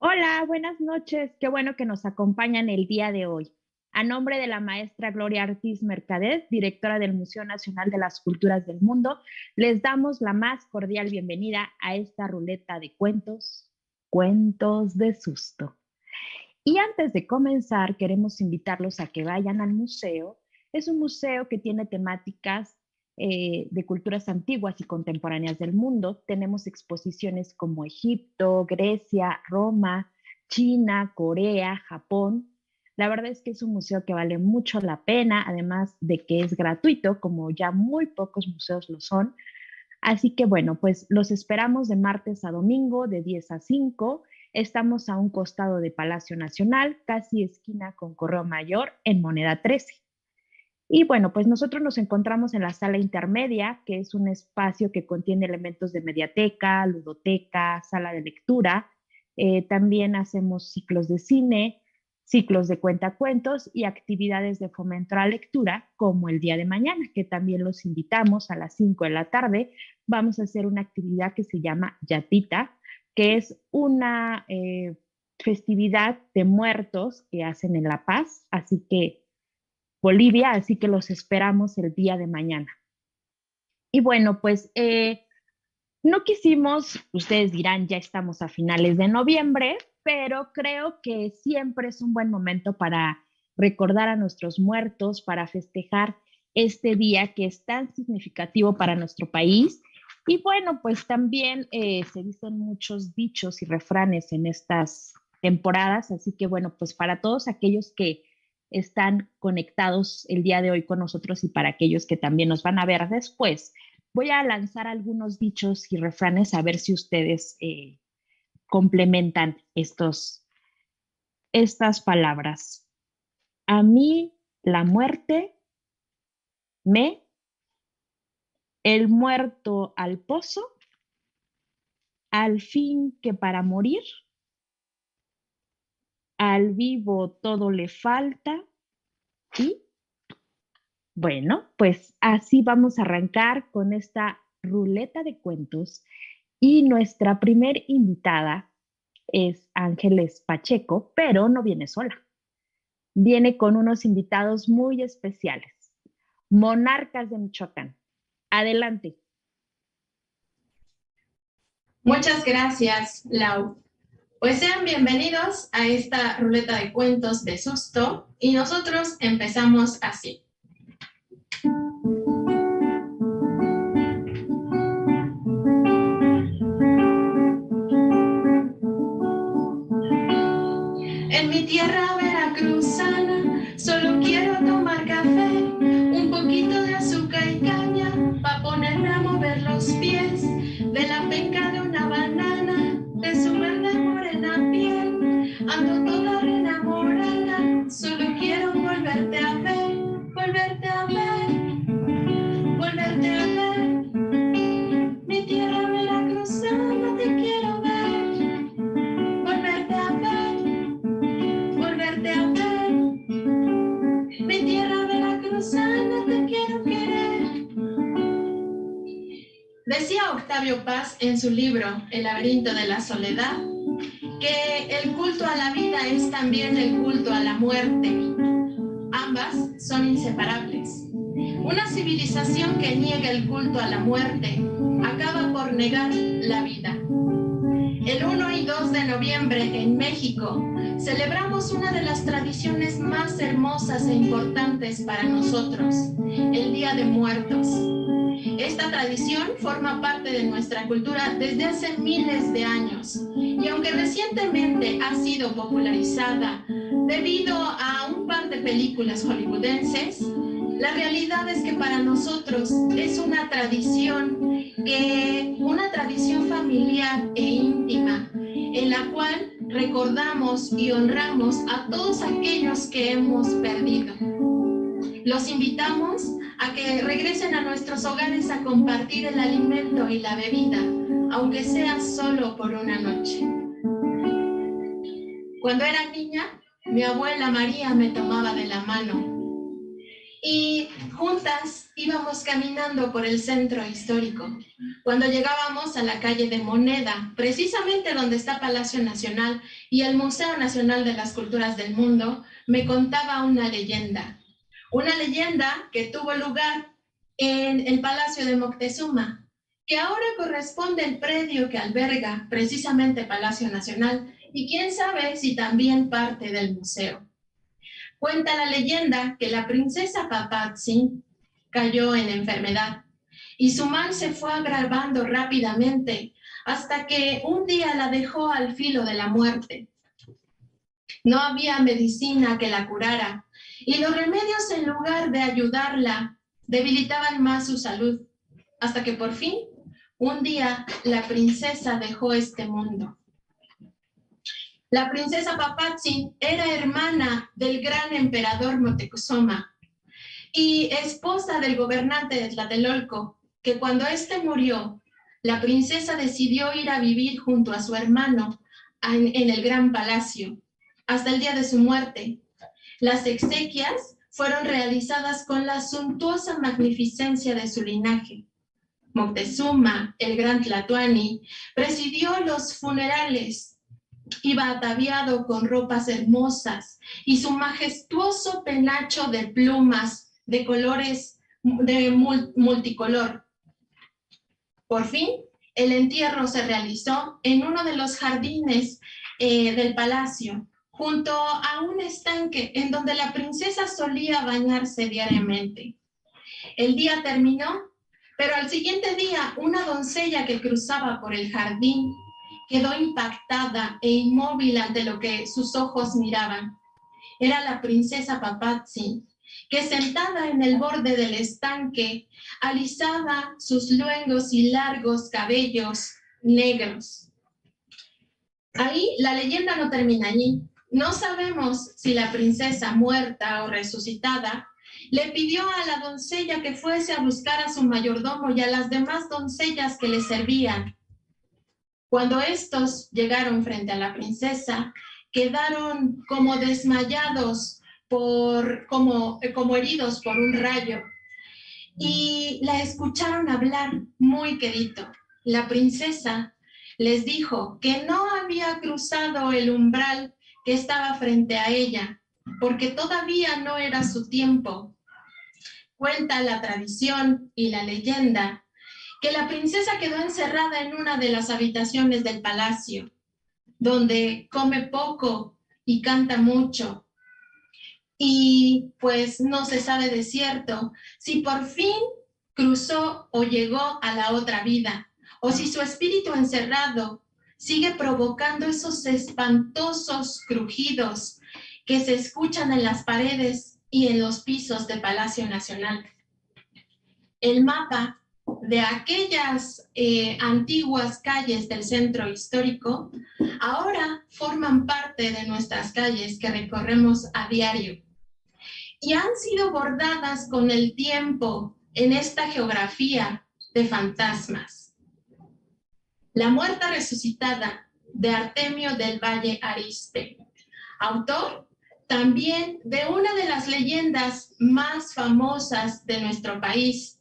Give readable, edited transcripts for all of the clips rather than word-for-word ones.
Hola, buenas noches. Qué bueno que nos acompañan el día de hoy. A nombre de la maestra Gloria Ortiz Mercader, directora del Museo Nacional de las Culturas del Mundo, les damos la más cordial bienvenida a esta ruleta de cuentos, cuentos de susto. Y antes de comenzar, queremos invitarlos a que vayan al museo. Es un museo que tiene temáticas de culturas antiguas y contemporáneas del mundo. Tenemos exposiciones como Egipto, Grecia, Roma, China, Corea, Japón. La verdad es que es un museo que vale mucho la pena, además de que es gratuito, como ya muy pocos museos lo son. Así que bueno, pues los esperamos de martes a domingo de 10 a 5. Estamos a un costado de Palacio Nacional, casi esquina con Correo Mayor en Moneda 13. Y bueno, pues nosotros nos encontramos en la sala intermedia, que es un espacio que contiene elementos de mediateca, ludoteca, sala de lectura. También hacemos ciclos de cine, ciclos de cuentacuentos y actividades de fomento a la lectura, como el día de mañana, que también los invitamos a las 5 de la tarde. Vamos a hacer una actividad que se llama Yatita, que es una festividad de muertos que hacen en La Paz. Así que Bolivia, así que los esperamos el día de mañana. Y bueno, pues no quisimos, ustedes dirán, ya estamos a finales de noviembre, pero creo que siempre es un buen momento para recordar a nuestros muertos, para festejar este día que es tan significativo para nuestro país. Y bueno, pues también se dicen muchos dichos y refranes en estas temporadas, así que bueno, pues para todos aquellos que están conectados el día de hoy con nosotros y para aquellos que también nos van a ver después, voy a lanzar algunos dichos y refranes a ver si ustedes complementan estas palabras. A mí la muerte me, el muerto al pozo, al fin que para morir, al vivo todo le falta y bueno, pues así vamos a arrancar con esta ruleta de cuentos y nuestra primer invitada es Ángeles Pacheco, pero no viene sola. Viene con unos invitados muy especiales, monarcas de Michoacán. Adelante. Muchas gracias, Lau. Pues sean bienvenidos a esta ruleta de cuentos de susto y nosotros empezamos así. En mi tierra veracruzana solo quiero tomar café, un poquito de azúcar y caña pa' ponerme a mover los pies, de la penca de una banana, de su verde morena piel, ando toda enamorada, solo quiero volverte a ver, volverte a ver, volverte a ver. Mi tierra veracruzana te quiero ver, volverte a ver, volverte a ver. Mi tierra veracruzana te quiero querer. Decía Octavio Paz en su libro El laberinto de la soledad que el culto a la vida es también el culto a la muerte. Ambas son inseparables. Una civilización que niega el culto a la muerte acaba por negar la vida. El 1 y 2 de noviembre en México celebramos una de las tradiciones más hermosas e importantes para nosotros, el Día de Muertos. Esta tradición forma parte de nuestra cultura desde hace miles de años y aunque recientemente ha sido popularizada debido a un par de películas hollywoodenses, la realidad es que para nosotros es una tradición familiar e íntima en la cual recordamos y honramos a todos aquellos que hemos perdido. Los invitamos a que regresen a nuestros hogares a compartir el alimento y la bebida, aunque sea solo por una noche. Cuando era niña, mi abuela María me tomaba de la mano y juntas íbamos caminando por el centro histórico. Cuando llegábamos a la calle de Moneda, precisamente donde está Palacio Nacional y el Museo Nacional de las Culturas del Mundo, me contaba una leyenda que tuvo lugar en el Palacio de Moctezuma, que ahora corresponde al predio que alberga precisamente Palacio Nacional y quién sabe si también parte del museo. Cuenta la leyenda que la princesa Papatzin cayó en enfermedad y su mal se fue agravando rápidamente hasta que un día la dejó al filo de la muerte. No había medicina que la curara y los remedios, en lugar de ayudarla, debilitaban más su salud, hasta que por fin, un día, la princesa dejó este mundo. La princesa Papatzin era hermana del gran emperador Moctezuma y esposa del gobernante de Tlatelolco, que cuando éste murió, la princesa decidió ir a vivir junto a su hermano en el gran palacio, hasta el día de su muerte. Las exequias fueron realizadas con la suntuosa magnificencia de su linaje. Moctezuma, el gran Tlatoani, presidió los funerales. Iba ataviado con ropas hermosas y su majestuoso penacho de plumas de colores de multicolor. Por fin, el entierro se realizó en uno de los jardines del palacio, junto a un estanque en donde la princesa solía bañarse diariamente. El día terminó, pero al siguiente día una doncella que cruzaba por el jardín quedó impactada e inmóvil ante lo que sus ojos miraban. Era la princesa Papatzin, que sentada en el borde del estanque alisaba sus luengos y largos cabellos negros. Ahí la leyenda no termina allí. No sabemos si la princesa, muerta o resucitada, le pidió a la doncella que fuese a buscar a su mayordomo y a las demás doncellas que le servían. Cuando estos llegaron frente a la princesa, quedaron como desmayados, como heridos por un rayo, y la escucharon hablar muy quedito. La princesa les dijo que no había cruzado el umbral que estaba frente a ella, porque todavía no era su tiempo. Cuenta la tradición y la leyenda que la princesa quedó encerrada en una de las habitaciones del palacio, donde come poco y canta mucho. Y pues no se sabe de cierto si por fin cruzó o llegó a la otra vida, o si su espíritu encerrado sigue provocando esos espantosos crujidos que se escuchan en las paredes y en los pisos del Palacio Nacional. El mapa de aquellas antiguas calles del centro histórico ahora forman parte de nuestras calles que recorremos a diario y han sido bordadas con el tiempo en esta geografía de fantasmas. La muerta resucitada de Artemio del Valle Arizpe, autor también de una de las leyendas más famosas de nuestro país,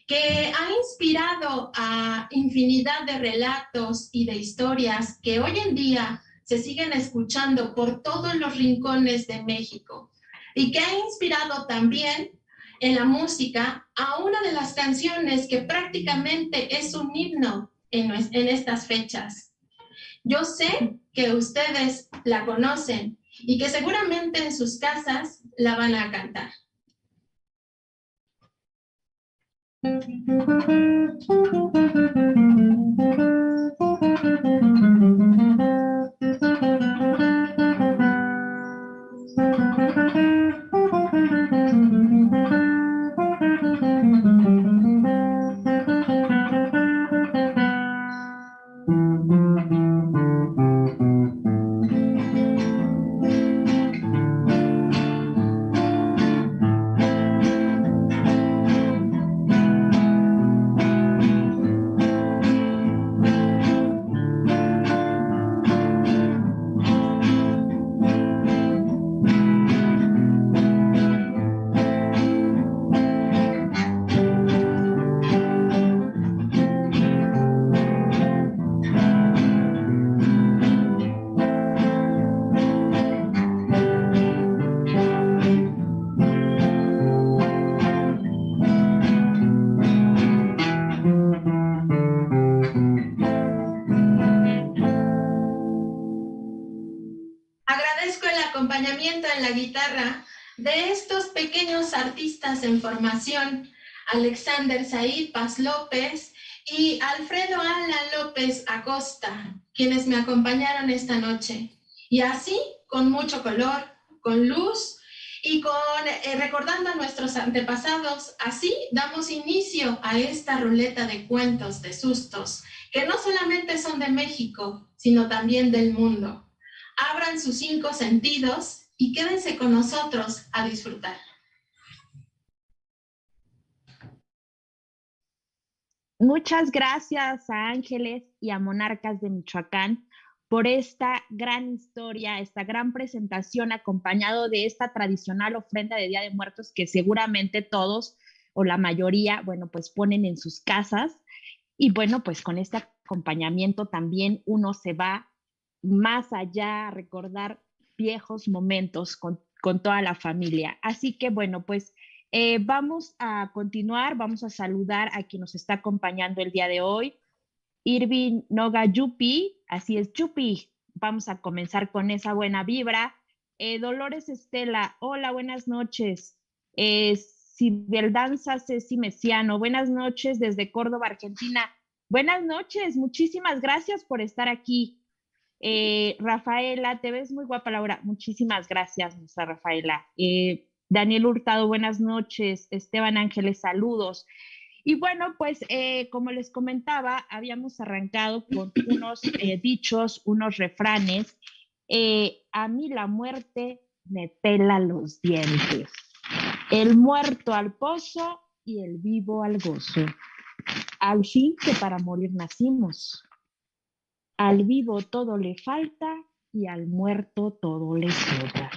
que ha inspirado a infinidad de relatos y de historias que hoy en día se siguen escuchando por todos los rincones de México y que ha inspirado también en la música a una de las canciones que prácticamente es un himno en estas fechas. Yo sé que ustedes la conocen y que seguramente en sus casas la van a cantar. acompañamiento en la guitarra de estos pequeños artistas en formación, Alexander Said Paz López y Alfredo Alan López Acosta, quienes me acompañaron esta noche. Y así, con mucho color, con luz y recordando a nuestros antepasados, así damos inicio a esta ruleta de cuentos, de sustos, que no solamente son de México, sino también del mundo. Abran sus 5 sentidos y quédense con nosotros a disfrutar. Muchas gracias a Ángeles y a Monarcas de Michoacán por esta gran historia, esta gran presentación acompañado de esta tradicional ofrenda de Día de Muertos que seguramente todos o la mayoría, bueno, pues ponen en sus casas. Y bueno, pues con este acompañamiento también uno se va más allá a recordar viejos momentos con toda la familia. Así que bueno, pues vamos a continuar, vamos a saludar a quien nos está acompañando el día de hoy. Irving Noga Yupi, así es, Yupi. Vamos a comenzar con esa buena vibra. Dolores Estela, hola, buenas noches. Sibeldanza Ceci Mesiano, buenas noches desde Córdoba, Argentina. Buenas noches, muchísimas gracias por estar aquí. Rafaela, te ves muy guapa, Laura. Muchísimas gracias, nuestra Rafaela. Daniel Hurtado, buenas noches. Esteban Ángeles, saludos. Y bueno, pues como les comentaba, habíamos arrancado con unos dichos, unos refranes. A mí la muerte me pela los dientes. El muerto al pozo y el vivo al gozo. Al fin que para morir nacimos. Al vivo todo le falta y al muerto todo le sobra.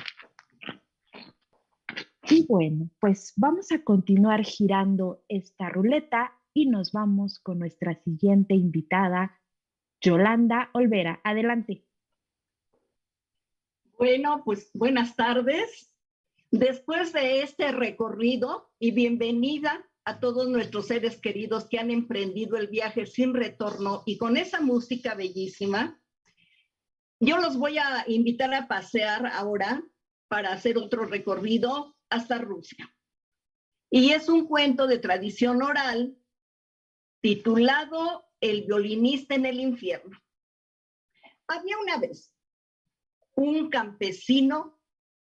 Y bueno, pues vamos a continuar girando esta ruleta y nos vamos con nuestra siguiente invitada, Yolanda Olvera. Adelante. Bueno, pues buenas tardes. Después de este recorrido y bienvenida a todos nuestros seres queridos que han emprendido el viaje sin retorno y con esa música bellísima, yo los voy a invitar a pasear ahora para hacer otro recorrido hasta Rusia. Y es un cuento de tradición oral titulado El violinista en el infierno. Había una vez un campesino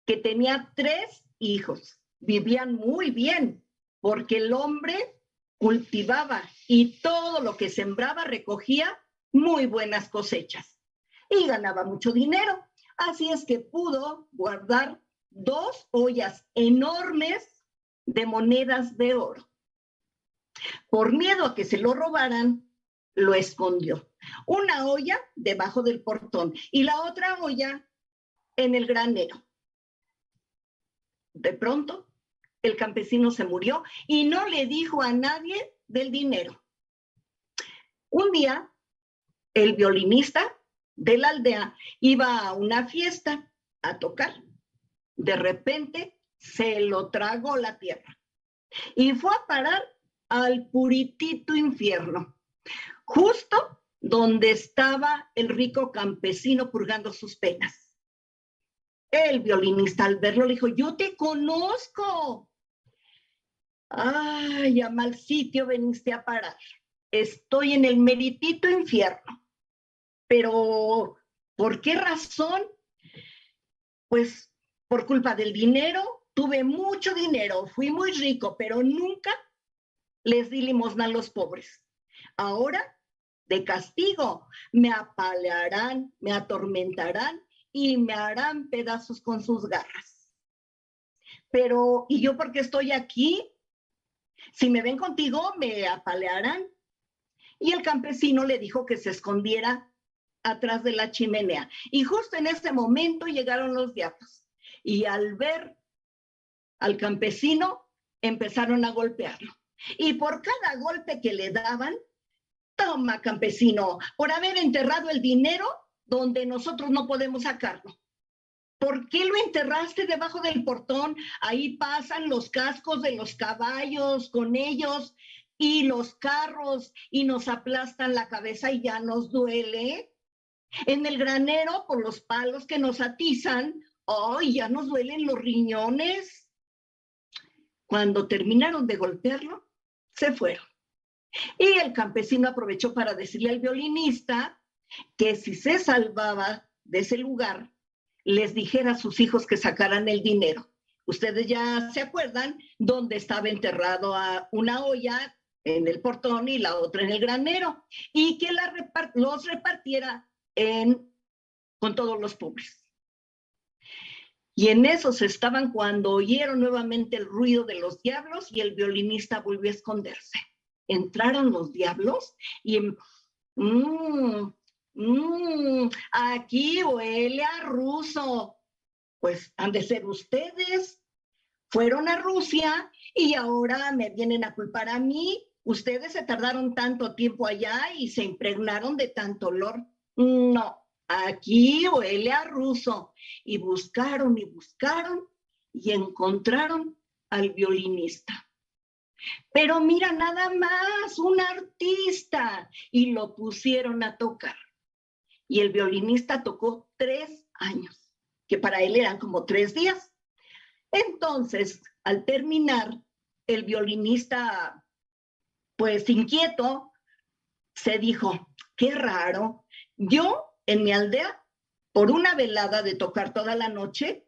que tenía 3 hijos. Vivían muy bien porque el hombre cultivaba y todo lo que sembraba recogía muy buenas cosechas y ganaba mucho dinero. Así es que pudo guardar 2 ollas enormes de monedas de oro. Por miedo a que se lo robaran, lo escondió. Una olla debajo del portón y la otra olla en el granero. De pronto, el campesino se murió y no le dijo a nadie del dinero. Un día, el violinista de la aldea iba a una fiesta a tocar. De repente, se lo tragó la tierra y fue a parar al puritito infierno, justo donde estaba el rico campesino purgando sus penas. El violinista al verlo le dijo: yo te conozco. Ay, a mal sitio veniste a parar. Estoy en el meritito infierno. Pero, ¿por qué razón? Pues, por culpa del dinero. Tuve mucho dinero, fui muy rico, pero nunca les di limosna a los pobres. Ahora, de castigo, me apalearán, me atormentarán y me harán pedazos con sus garras. Pero, ¿y yo por qué estoy aquí? Si me ven contigo, me apalearán. Y el campesino le dijo que se escondiera atrás de la chimenea. Y justo en ese momento llegaron los diablos. Y al ver al campesino, empezaron a golpearlo. Y por cada golpe que le daban: toma, campesino, por haber enterrado el dinero donde nosotros no podemos sacarlo. ¿Por qué lo enterraste debajo del portón? Ahí pasan los cascos de los caballos con ellos y los carros y nos aplastan la cabeza y ya nos duele. En el granero, por los palos que nos atizan, ¡Ay, ya nos duelen los riñones! Cuando terminaron de golpearlo, se fueron. Y el campesino aprovechó para decirle al violinista que si se salvaba de ese lugar, les dijera a sus hijos que sacaran el dinero. Ustedes ya se acuerdan dónde estaba enterrado a una olla en el portón y la otra en el granero, y que los repartiera con todos los pobres. Y en esos estaban cuando oyeron nuevamente el ruido de los diablos y el violinista volvió a esconderse. Entraron los diablos y aquí huele a ruso. Pues han de ser ustedes. Fueron a Rusia y ahora me vienen a culpar a mí. Ustedes se tardaron tanto tiempo allá y se impregnaron de tanto olor. No, aquí huele a ruso. Y buscaron y encontraron al violinista. Pero mira, nada más, un artista. Y lo pusieron a tocar. Y el violinista tocó 3 años, que para él eran como 3 días. Entonces, al terminar, el violinista, pues inquieto, se dijo, qué raro, yo en mi aldea, por una velada de tocar toda la noche,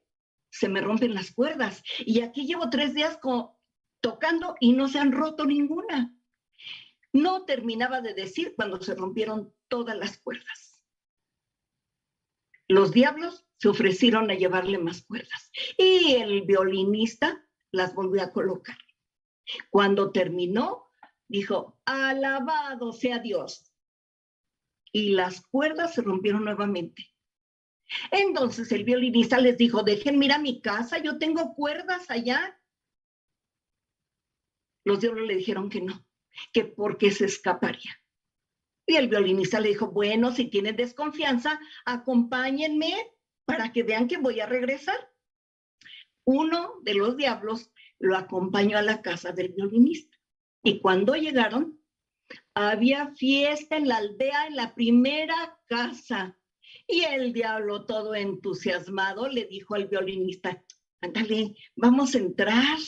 se me rompen las cuerdas. Y aquí llevo 3 días tocando y no se han roto ninguna. No terminaba de decir cuando se rompieron todas las cuerdas. Los diablos se ofrecieron a llevarle más cuerdas y el violinista las volvió a colocar. Cuando terminó, dijo, alabado sea Dios. Y las cuerdas se rompieron nuevamente. Entonces el violinista les dijo, déjenme ir a mi casa, yo tengo cuerdas allá. Los diablos le dijeron que no, que porque se escaparía. Y el violinista le dijo, bueno, si tienen desconfianza, acompáñenme para que vean que voy a regresar. Uno de los diablos lo acompañó a la casa del violinista. Y cuando llegaron, había fiesta en la aldea, en la primera casa. Y el diablo, todo entusiasmado, le dijo al violinista, ándale, vamos a entrar.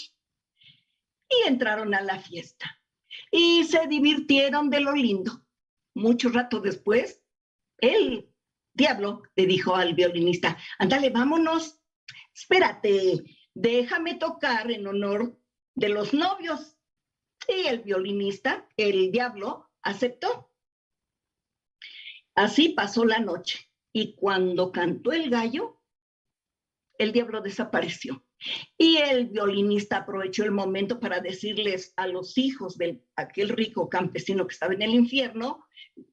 Y entraron a la fiesta. Y se divirtieron de lo lindo. Mucho rato después, el diablo le dijo al violinista, ándale, vámonos, espérate, déjame tocar en honor de los novios. Y el violinista, el diablo, aceptó. Así pasó la noche. Y cuando cantó el gallo, el diablo desapareció. Y el violinista aprovechó el momento para decirles a los hijos de aquel rico campesino que estaba en el infierno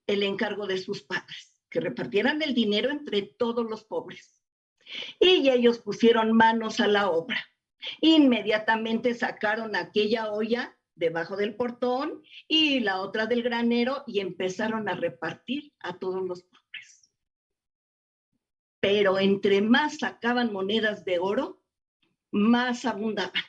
el encargo de sus padres, que repartieran el dinero entre todos los pobres. Y ellos pusieron manos a la obra. Inmediatamente sacaron aquella olla debajo del portón y la otra del granero y empezaron a repartir a todos los pobres. Pero entre más sacaban monedas de oro, más abundaban.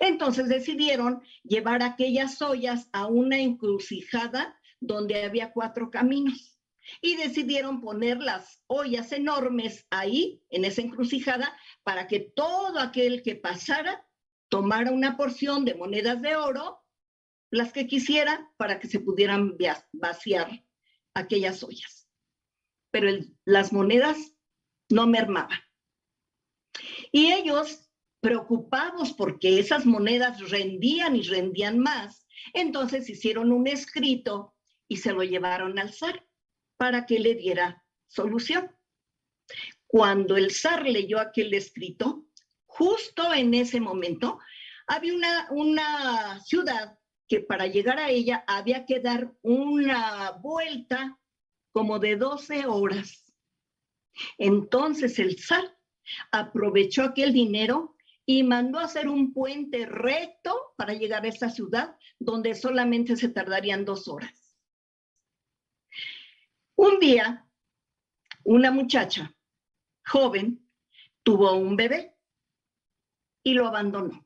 Entonces decidieron llevar aquellas ollas a una encrucijada donde había 4 caminos y decidieron poner las ollas enormes ahí, en esa encrucijada, para que todo aquel que pasara tomara una porción de monedas de oro, las que quisiera, para que se pudieran vaciar aquellas ollas. Pero las monedas no mermaban. Y ellos, preocupados porque esas monedas rendían y rendían más, entonces hicieron un escrito y se lo llevaron al zar para que le diera solución. Cuando el zar leyó aquel escrito, justo en ese momento, había una ciudad que para llegar a ella había que dar una vuelta como de 12 horas. Entonces el zar aprovechó aquel dinero y mandó a hacer un puente recto para llegar a esa ciudad donde solamente se tardarían 2 horas. Un día, una muchacha joven tuvo un bebé y lo abandonó.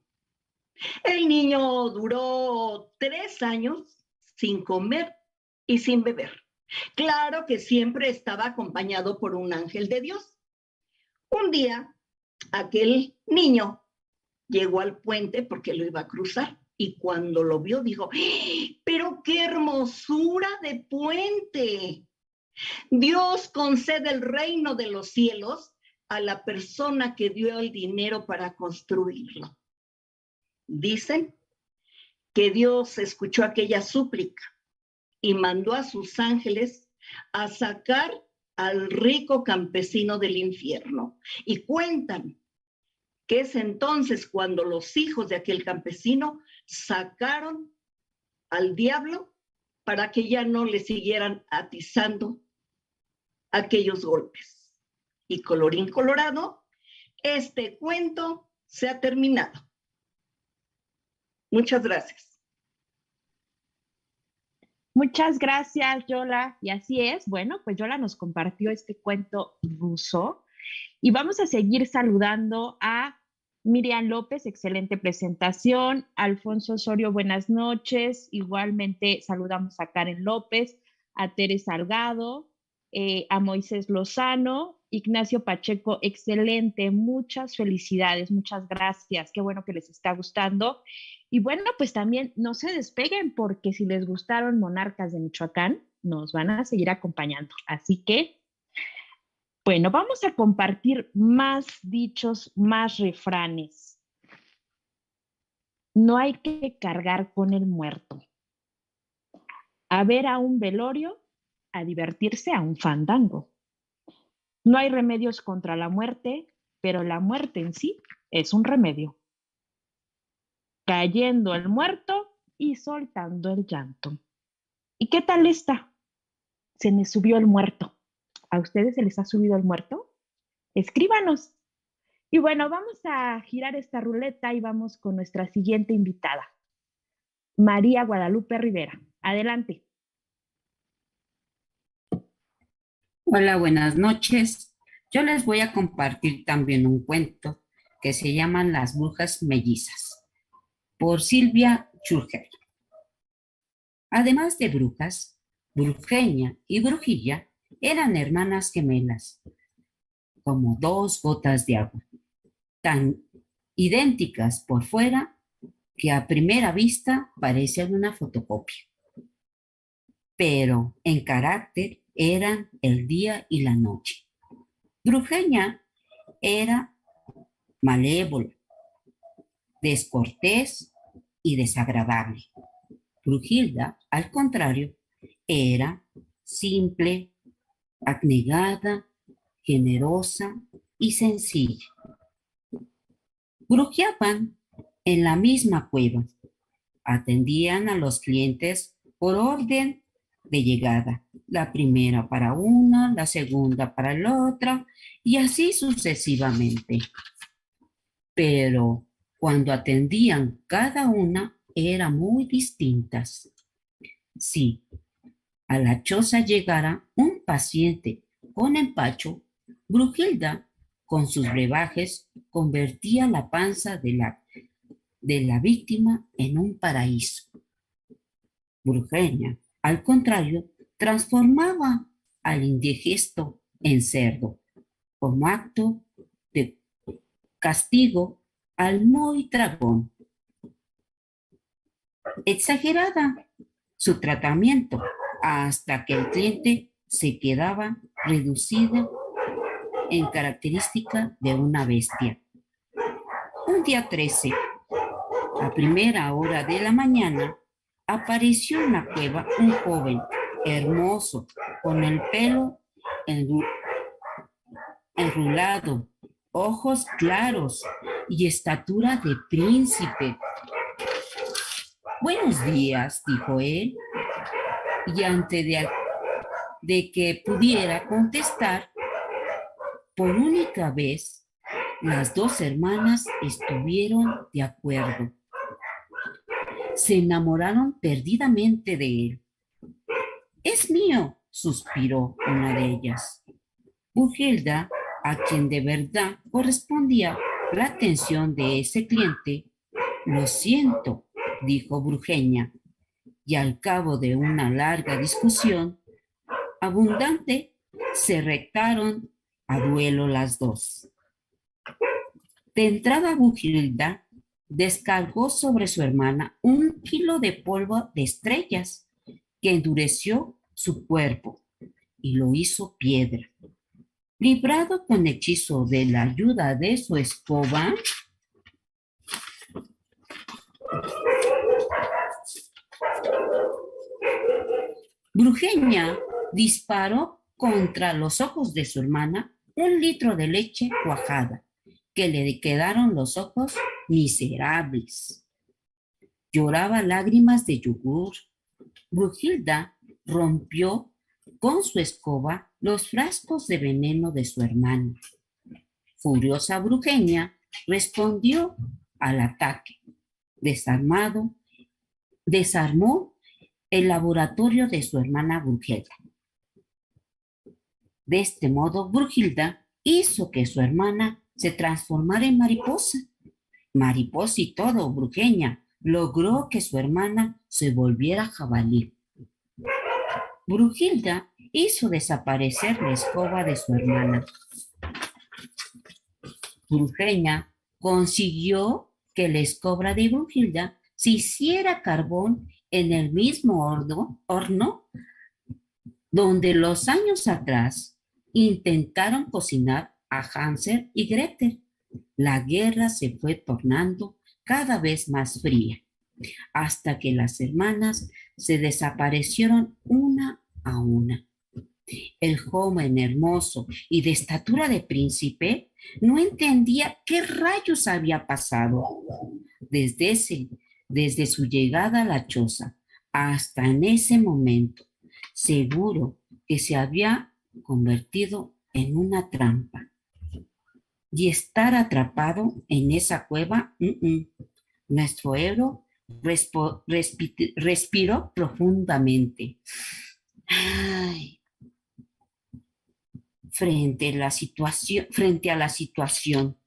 El niño duró 3 años sin comer y sin beber. Claro que siempre estaba acompañado por un ángel de Dios. Un día, aquel niño llegó al puente porque lo iba a cruzar y cuando lo vio dijo, pero qué hermosura de puente. Dios concede el reino de los cielos a la persona que dio el dinero para construirlo. Dicen que Dios escuchó aquella súplica y mandó a sus ángeles a sacar al rico campesino del infierno. Y cuentan que es entonces cuando los hijos de aquel campesino sacaron al diablo para que ya no le siguieran atizando aquellos golpes. Y colorín colorado, este cuento se ha terminado. Muchas gracias. Muchas gracias, Yola. Y así es, bueno, pues Yola nos compartió este cuento ruso y vamos a seguir saludando a Miriam López, excelente presentación. Alfonso Osorio, buenas noches. Igualmente saludamos a Karen López, a Tere Salgado, a Moisés Lozano, Ignacio Pacheco, excelente. Muchas felicidades, muchas gracias. Qué bueno que les está gustando. Y bueno, pues también no se despeguen porque si les gustaron Monarcas de Michoacán, nos van a seguir acompañando. Así que, bueno, vamos a compartir más dichos, más refranes. No hay que cargar con el muerto. A ver a un velorio, a divertirse a un fandango. No hay remedios contra la muerte, pero la muerte en sí es un remedio. Cayendo el muerto y soltando el llanto. ¿Y qué tal esta? Se me subió el muerto. ¿A ustedes se les ha subido el muerto? Escríbanos. Y bueno, vamos a girar esta ruleta y vamos con nuestra siguiente invitada, María Guadalupe Rivera. Adelante. Hola, buenas noches. Yo les voy a compartir también un cuento que se llama Las brujas mellizas, por Silvia Schulger. Además de brujas, Brujeña y Brujilla eran hermanas gemelas, como dos gotas de agua, tan idénticas por fuera que a primera vista parecían una fotocopia. Pero en carácter eran el día y la noche. Brujeña era malévola, descortés y desagradable. Brujilda, al contrario, era simple, abnegada, generosa y sencilla. Brujeaban en la misma cueva, atendían a los clientes por orden de llegada, la primera para una, la segunda para la otra, y así sucesivamente. Pero cuando atendían cada una, eran muy distintas. Si a la choza llegara un paciente con empacho, Brujilda, con sus brebajes, convertía la panza de la víctima en un paraíso. Brujeña, al contrario, transformaba al indigesto en cerdo, como acto de castigo al muy dragón. Exagerada su tratamiento hasta que el cliente se quedaba reducido en característica de una bestia. Un día 13, a primera hora de la mañana, apareció en la cueva un joven hermoso, con el pelo enrulado, ojos claros y estatura de príncipe. Buenos días, dijo él, y antes de que pudiera contestar, por única vez, las dos hermanas estuvieron de acuerdo. Se enamoraron perdidamente de él. «Es mío», suspiró una de ellas. Brujilda, a quien de verdad correspondía la atención de ese cliente, «Lo siento», dijo Brujeña, y al cabo de una larga discusión abundante, se retaron a duelo las dos. De entrada, Brunhilda descargó sobre su hermana 1 kilo de polvo de estrellas que endureció su cuerpo y lo hizo piedra. Librado con hechizo de la ayuda de su escoba, Brugenia disparó contra los ojos de su hermana 1 litro de leche cuajada, que le quedaron los ojos miserables. Lloraba lágrimas de yogur. Brunhilda rompió con su escoba los frascos de veneno de su hermana. Furiosa Brugenia respondió al ataque. Desarmó el laboratorio de su hermana Brunhilda. De este modo, Brunhilda hizo que su hermana se transformara en mariposa. Mariposa y todo, Brugenia logró que su hermana se volviera jabalí. Brunhilda hizo desaparecer la escoba de su hermana. Brugenia consiguió que la escoba de Brunhilda se hiciera carbón en el mismo horno donde los años atrás intentaron cocinar a Hansel y Gretel. La guerra se fue tornando cada vez más fría, hasta que las hermanas se desaparecieron una a una. El joven hermoso y de estatura de príncipe no entendía qué rayos había pasado. Desde su llegada a la choza hasta en ese momento, seguro que se había convertido en una trampa. Y estar atrapado en esa cueva, nuestro héroe respiró profundamente. Ay. Frente a la situación,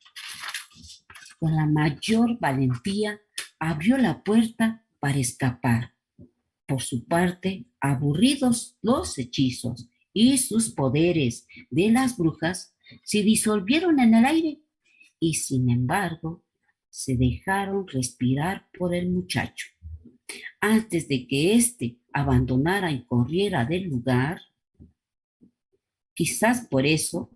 con la mayor valentía, abrió la puerta para escapar. Por su parte, aburridos los hechizos y sus poderes de las brujas se disolvieron en el aire y, sin embargo, se dejaron respirar por el muchacho. Antes de que éste abandonara y corriera del lugar, quizás por eso,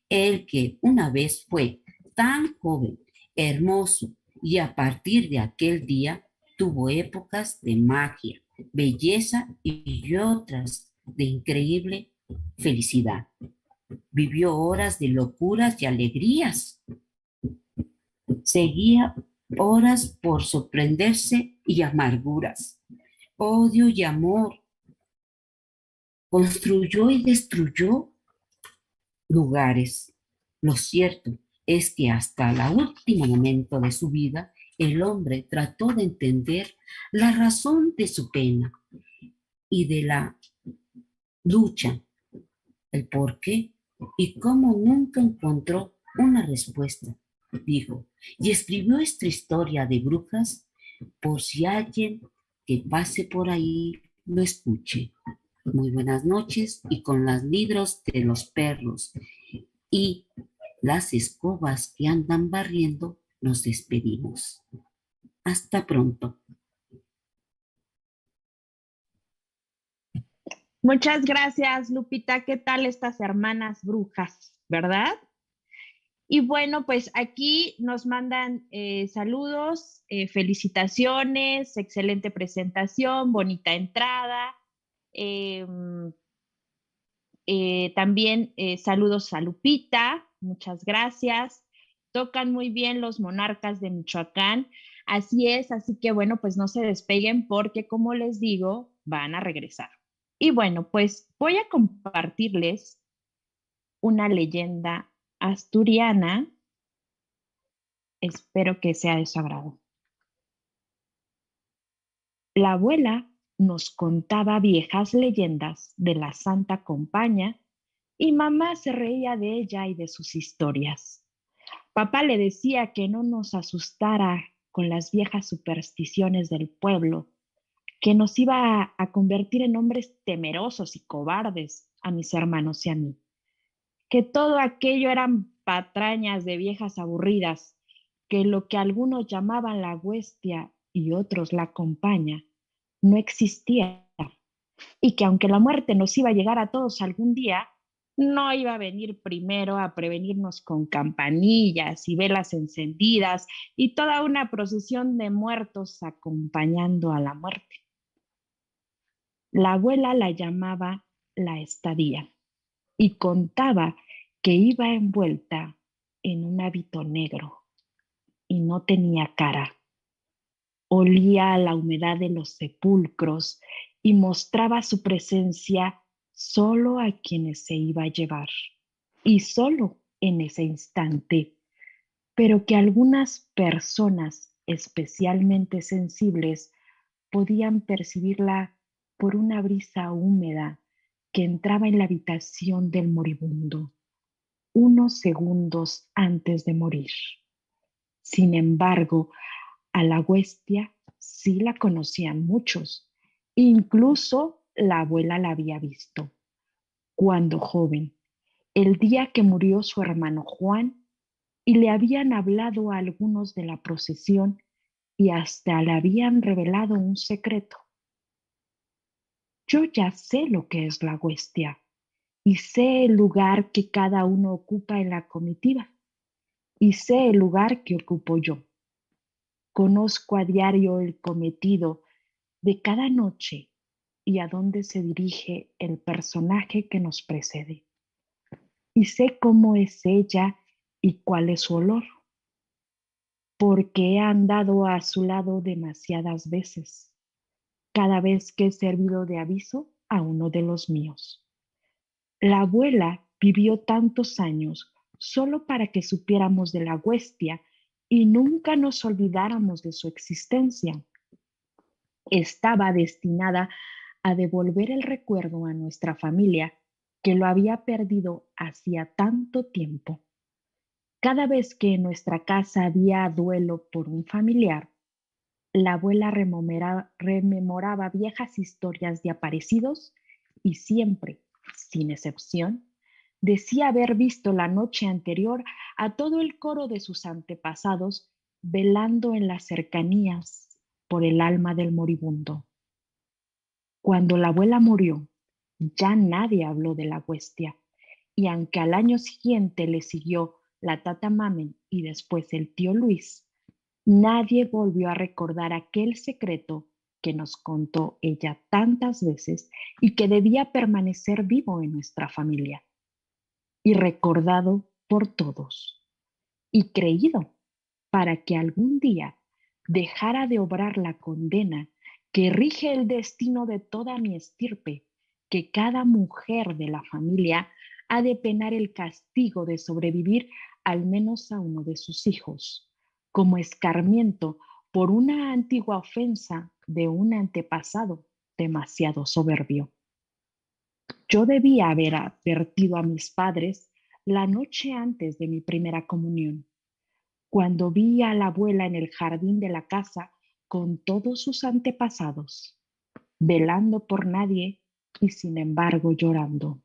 el que una vez fue tan joven, hermoso, y a partir de aquel día tuvo épocas de magia, belleza y otras de increíble felicidad. Vivió horas de locuras y alegrías. Seguía horas por sorprenderse y amarguras, odio y amor. Construyó y destruyó lugares. Lo cierto es que hasta el último momento de su vida, el hombre trató de entender la razón de su pena y de la lucha, el por qué y cómo nunca encontró una respuesta, dijo, y escribió esta historia de brujas por si alguien que pase por ahí lo escuche. Muy buenas noches, y con los libros de los perros y las escobas que andan barriendo, nos despedimos. Hasta pronto. Muchas gracias, Lupita. ¿Qué tal estas hermanas brujas, verdad? Y bueno, pues aquí nos mandan saludos, felicitaciones, excelente presentación, bonita entrada. También saludos a Lupita, muchas gracias. Tocan muy bien los monarcas de Michoacán. Así es, así que bueno, pues no se despeguen porque como les digo, van a regresar. Y bueno, pues voy a compartirles una leyenda asturiana. Espero que sea de su agrado. La abuela nos contaba viejas leyendas de la Santa Compaña y mamá se reía de ella y de sus historias. Papá le decía que no nos asustara con las viejas supersticiones del pueblo, que nos iba a convertir en hombres temerosos y cobardes a mis hermanos y a mí, que todo aquello eran patrañas de viejas aburridas, que lo que algunos llamaban la huestia y otros la compaña, no existía, y que aunque la muerte nos iba a llegar a todos algún día, no iba a venir primero a prevenirnos con campanillas y velas encendidas y toda una procesión de muertos acompañando a la muerte. La abuela la llamaba la estadía y contaba que iba envuelta en un hábito negro y no tenía cara. Olía a la humedad de los sepulcros y mostraba su presencia solo a quienes se iba a llevar, y solo en ese instante, pero que algunas personas especialmente sensibles podían percibirla por una brisa húmeda que entraba en la habitación del moribundo unos segundos antes de morir. Sin embargo, a la huestia sí la conocían muchos, incluso la abuela la había visto cuando joven, el día que murió su hermano Juan, y le habían hablado a algunos de la procesión y hasta le habían revelado un secreto. Yo ya sé lo que es la huestia y sé el lugar que cada uno ocupa en la comitiva y sé el lugar que ocupo yo. Conozco a diario el cometido de cada noche y a dónde se dirige el personaje que nos precede. Y sé cómo es ella y cuál es su olor, porque he andado a su lado demasiadas veces, cada vez que he servido de aviso a uno de los míos. La abuela vivió tantos años solo para que supiéramos de la huestia y nunca nos olvidáramos de su existencia. Estaba destinada a devolver el recuerdo a nuestra familia que lo había perdido hacía tanto tiempo. Cada vez que en nuestra casa había duelo por un familiar, la abuela rememoraba viejas historias de aparecidos y siempre, sin excepción, decía haber visto la noche anterior a todo el coro de sus antepasados velando en las cercanías por el alma del moribundo. Cuando la abuela murió, ya nadie habló de la huestia, y aunque al año siguiente le siguió la tata Mamen y después el tío Luis, nadie volvió a recordar aquel secreto que nos contó ella tantas veces y que debía permanecer vivo en nuestra familia y recordado por todos y creído para que algún día dejara de obrar la condena que rige el destino de toda mi estirpe, que cada mujer de la familia ha de penar el castigo de sobrevivir al menos a uno de sus hijos, como escarmiento por una antigua ofensa de un antepasado demasiado soberbio. Yo debía haber advertido a mis padres la noche antes de mi primera comunión, cuando vi a la abuela en el jardín de la casa con todos sus antepasados, velando por nadie y sin embargo llorando.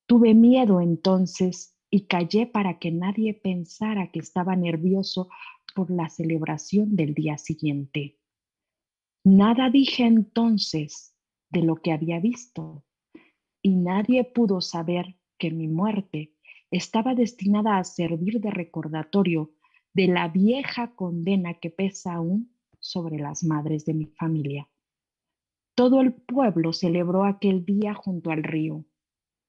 Tuve miedo entonces y callé para que nadie pensara que estaba nervioso por la celebración del día siguiente. Nada dije entonces de lo que había visto y nadie pudo saber que mi muerte estaba destinada a servir de recordatorio de la vieja condena que pesa aún sobre las madres de mi familia. Todo el pueblo celebró aquel día junto al río,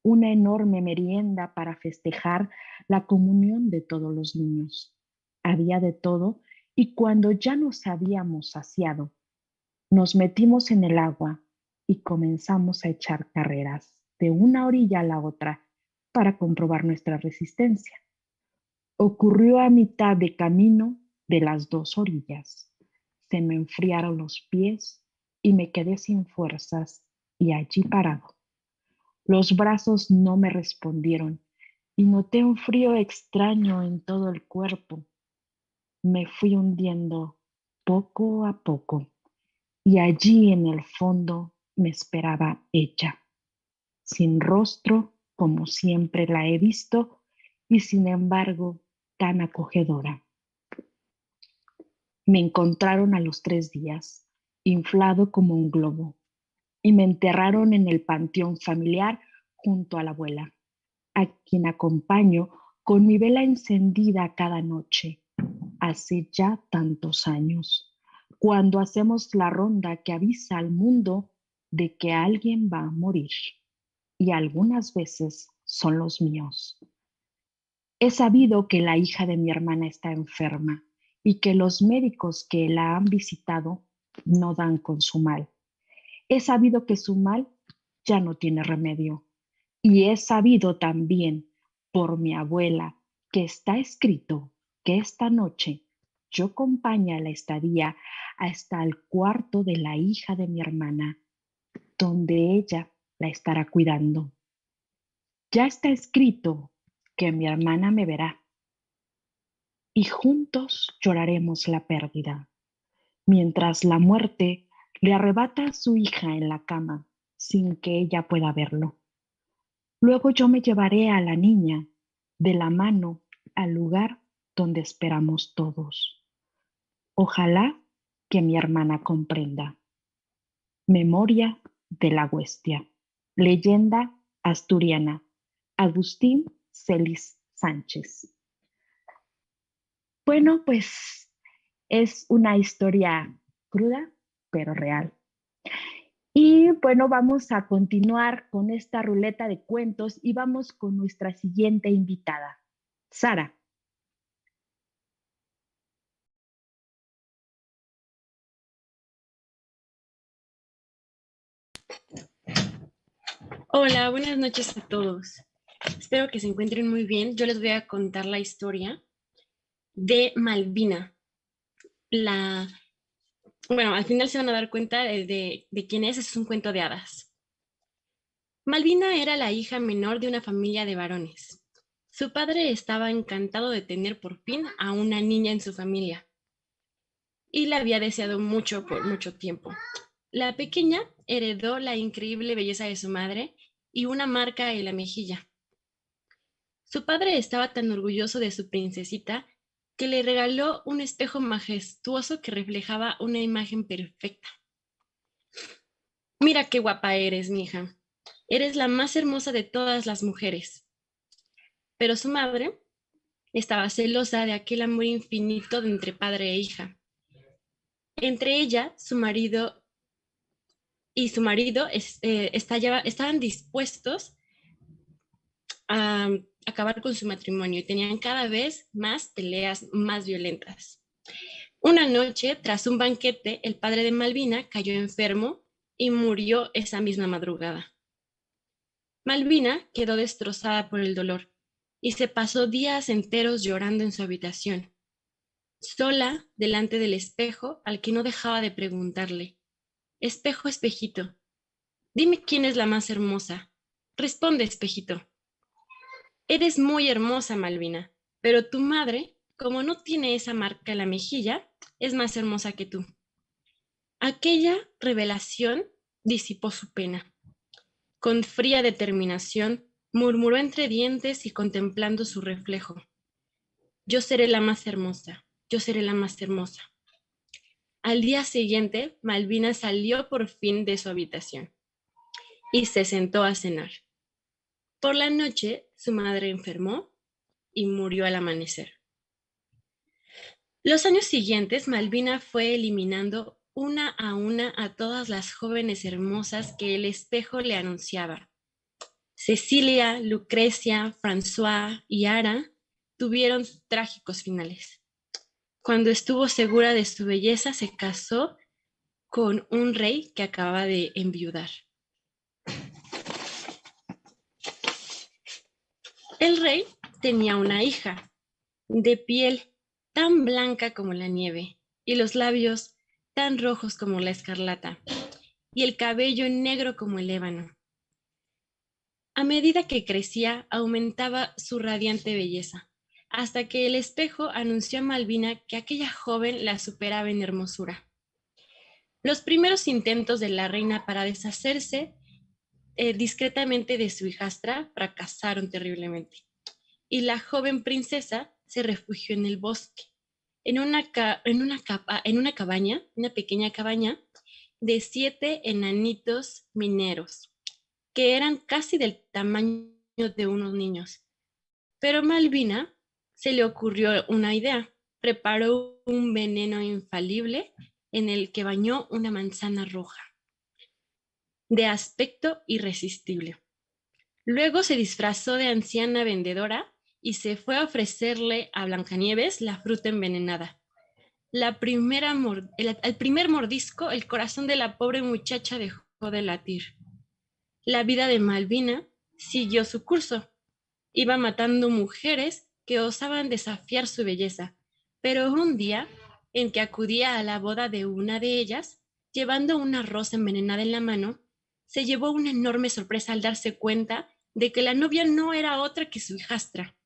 una enorme merienda para festejar la comunión de todos los niños. Había de todo y cuando ya nos habíamos saciado, nos metimos en el agua y comenzamos a echar carreras de una orilla a la otra para comprobar nuestra resistencia. Ocurrió a mitad de camino de las dos orillas. Se me enfriaron los pies y me quedé sin fuerzas y allí parado. Los brazos no me respondieron y noté un frío extraño en todo el cuerpo. Me fui hundiendo poco a poco y allí en el fondo me esperaba ella, sin rostro como siempre la he visto y sin embargo tan acogedora. Me encontraron a los 3 días, inflado como un globo, y me enterraron en el panteón familiar junto a la abuela, a quien acompaño con mi vela encendida cada noche, hace ya tantos años, cuando hacemos la ronda que avisa al mundo de que alguien va a morir, y algunas veces son los míos. He sabido que la hija de mi hermana está enferma y que los médicos que la han visitado no dan con su mal. He sabido que su mal ya no tiene remedio. Y he sabido también por mi abuela que está escrito que esta noche yo acompaña la estadía hasta el cuarto de la hija de mi hermana, donde ella la estará cuidando. Ya está escrito que mi hermana me verá y juntos lloraremos la pérdida, mientras la muerte le arrebata a su hija en la cama sin que ella pueda verlo. Luego yo me llevaré a la niña de la mano al lugar donde esperamos todos. Ojalá que mi hermana comprenda. Memoria de la Huestia. Leyenda asturiana. Agustín Celis Sánchez. Bueno, pues es una historia cruda, pero real. Y bueno, vamos a continuar con esta ruleta de cuentos y vamos con nuestra siguiente invitada, Sara. Hola, buenas noches a todos. Espero que se encuentren muy bien. Yo les voy a contar la historia de Malvina. Bueno, al final se van a dar cuenta de quién es. Es un cuento de hadas. Malvina era la hija menor de una familia de varones. Su padre estaba encantado de tener por fin a una niña en su familia y la había deseado mucho por mucho tiempo. La pequeña heredó la increíble belleza de su madre y una marca en la mejilla. Su padre estaba tan orgulloso de su princesita que le regaló un espejo majestuoso que reflejaba una imagen perfecta. Mira qué guapa eres, mija. Eres la más hermosa de todas las mujeres. Pero su madre estaba celosa de aquel amor infinito de entre padre e hija. Entre ella, su marido y su marido estaban dispuestos a acabar con su matrimonio y tenían cada vez más peleas más violentas. Una noche, tras un banquete, el padre de Malvina cayó enfermo y murió esa misma madrugada. Malvina quedó destrozada por el dolor y se pasó días enteros llorando en su habitación, sola delante del espejo al que no dejaba de preguntarle: espejo, espejito, dime quién es la más hermosa. Responde, espejito. Eres muy hermosa, Malvina, pero tu madre, como no tiene esa marca en la mejilla, es más hermosa que tú. Aquella revelación disipó su pena. Con fría determinación, murmuró entre dientes y contemplando su reflejo: yo seré la más hermosa, yo seré la más hermosa. Al día siguiente, Malvina salió por fin de su habitación y se sentó a cenar. Por la noche, su madre enfermó y murió al amanecer. Los años siguientes, Malvina fue eliminando una a todas las jóvenes hermosas que el espejo le anunciaba. Cecilia, Lucrecia, François y Ara tuvieron trágicos finales. Cuando estuvo segura de su belleza, se casó con un rey que acababa de enviudar. El rey tenía una hija de piel tan blanca como la nieve y los labios tan rojos como la escarlata y el cabello negro como el ébano. A medida que crecía, aumentaba su radiante belleza, hasta que el espejo anunció a Malvina que aquella joven la superaba en hermosura. Los primeros intentos de la reina para deshacerse discretamente de su hijastra fracasaron terriblemente. y la joven princesa se refugió en el bosque, en una cabaña, una pequeña cabaña de 7 enanitos mineros, que eran casi del tamaño de unos niños. Pero a Malvina se le ocurrió una idea. Preparó un veneno infalible en el que bañó una manzana roja, de aspecto irresistible. Luego se disfrazó de anciana vendedora y se fue a ofrecerle a Blancanieves la fruta envenenada. Al primer mordisco, el corazón de la pobre muchacha dejó de latir. La vida de Malvina siguió su curso. Iba matando mujeres que osaban desafiar su belleza, pero un día en que acudía a la boda de una de ellas, llevando una rosa envenenada en la mano, se llevó una enorme sorpresa al darse cuenta de que la novia no era otra que su hijastra,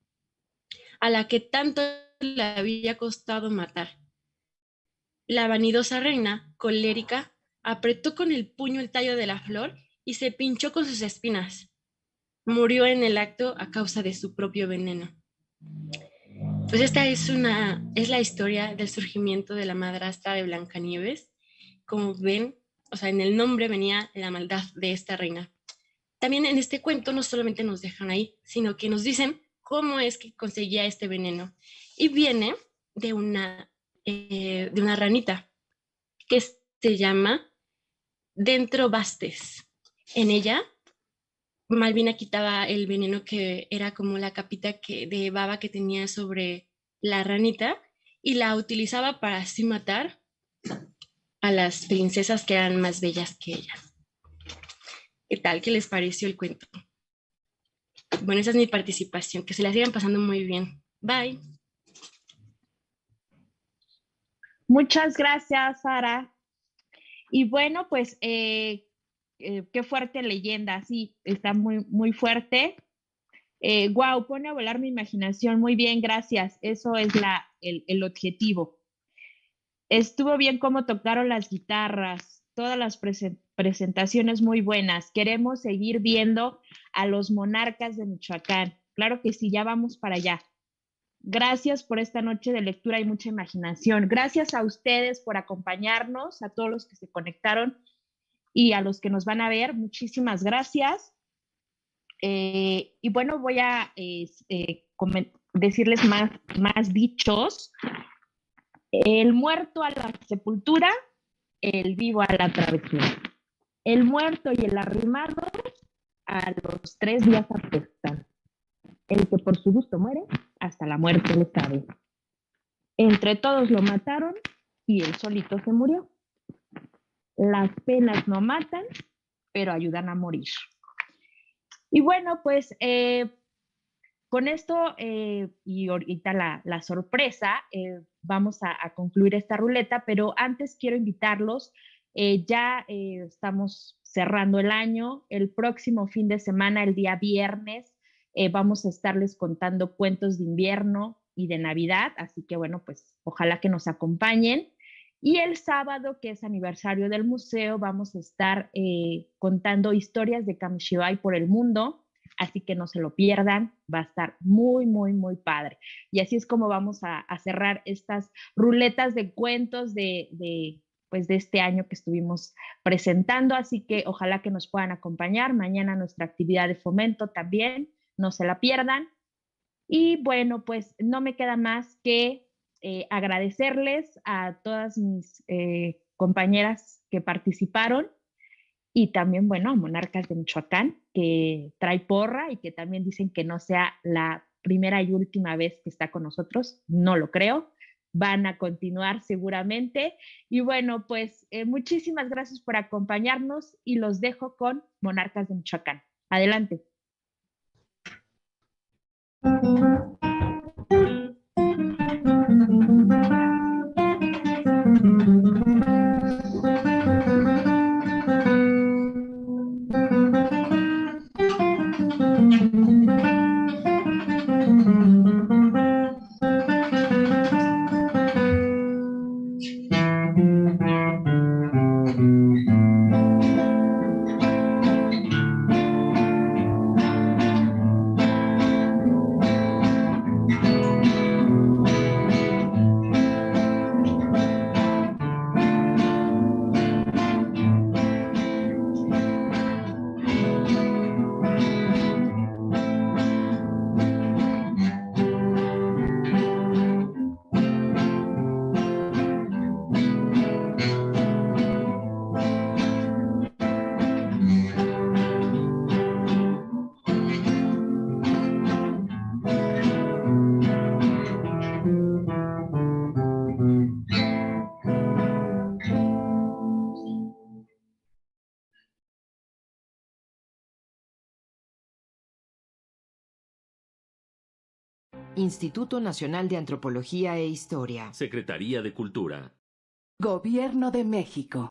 a la que tanto le había costado matar. La vanidosa reina, colérica, apretó con el puño el tallo de la flor y se pinchó con sus espinas. Murió en el acto a causa de su propio veneno. Pues esta es la historia del surgimiento de la madrastra de Blancanieves. Como ven, o sea, en el nombre venía la maldad de esta reina. También en este cuento no solamente nos dejan ahí, sino que nos dicen cómo es que conseguía este veneno. Y viene de una ranita que se llama Dentro Bastes. En ella, Malvina quitaba el veneno que era como la capita de baba que tenía sobre la ranita y la utilizaba para así matar a las princesas que eran más bellas que ella. ¿Qué tal? ¿Qué les pareció el cuento? Bueno, esa es mi participación. Que se la sigan pasando muy bien. Bye. Muchas gracias, Sara. Y bueno, pues qué fuerte leyenda, sí, está muy, muy fuerte. Wow, pone a volar mi imaginación. Muy bien, gracias. Eso es el objetivo. Estuvo bien cómo tocaron las guitarras, todas las presentaciones muy buenas. Queremos seguir viendo a los monarcas de Michoacán. Claro que sí, ya vamos para allá. Gracias por esta noche de lectura y mucha imaginación. Gracias a ustedes por acompañarnos, a todos los que se conectaron y a los que nos van a ver. Muchísimas gracias. Y bueno, voy a decirles más dichos. El muerto a la sepultura, el vivo a la travesura. El muerto y el arrimado a los 3 días apestan. El que por su gusto muere, hasta la muerte le sabe. Entre todos lo mataron y él solito se murió. Las penas no matan, pero ayudan a morir. Y bueno, pues con esto y ahorita la sorpresa, vamos a concluir esta ruleta, pero antes quiero invitarlos, ya estamos cerrando el año, el próximo fin de semana, el día viernes, vamos a estarles contando cuentos de invierno y de Navidad, así que bueno, pues ojalá que nos acompañen. Y el sábado, que es aniversario del museo, vamos a estar contando historias de Kamishibai por el mundo, así que no se lo pierdan, va a estar muy, muy, muy padre. Y así es como vamos a cerrar estas ruletas de cuentos pues de este año que estuvimos presentando, así que ojalá que nos puedan acompañar. Mañana nuestra actividad de fomento también, no se la pierdan. Y bueno, pues no me queda más que agradecerles a todas mis compañeras que participaron y también, bueno, a Monarcas de Michoacán, que trae porra y que también dicen que no sea la primera y última vez que está con nosotros. No lo creo. Van a continuar seguramente. Y bueno, pues muchísimas gracias por acompañarnos y los dejo con Monarcas de Michoacán. Adelante. Instituto Nacional de Antropología e Historia. Secretaría de Cultura. Gobierno de México.